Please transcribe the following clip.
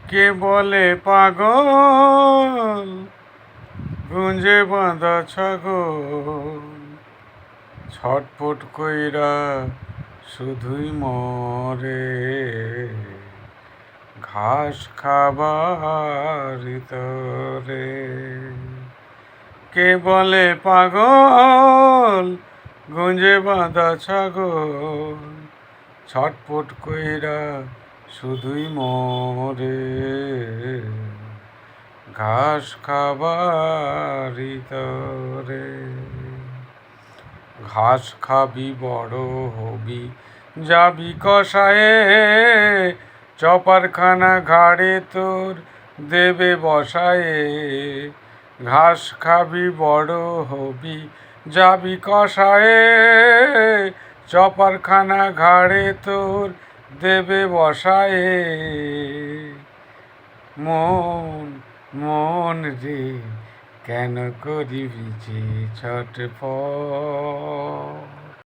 কে বলে পাগল গুঞ্জে বাঁধা ছাগল ছটফট কইরা শুধুই মরে ঘাস খাবার তরে। কে বলে পাগল গুঞ্জে বাঁধা ছাগল ছটফট কইরা শুধুই মরে ঘাস খাবারই তরে। ঘাস খাবি বড় হবি যাবি কষায়ে চপারখানা ঘাড়ে তোর দেবে বসায়ে। ঘাস খাবি বড় হবি যাবি কষায়ে চপারখানা ঘাড়ে তোর দেবে বসায়ে। মন মন রে কেন করিবি যে ছটফট।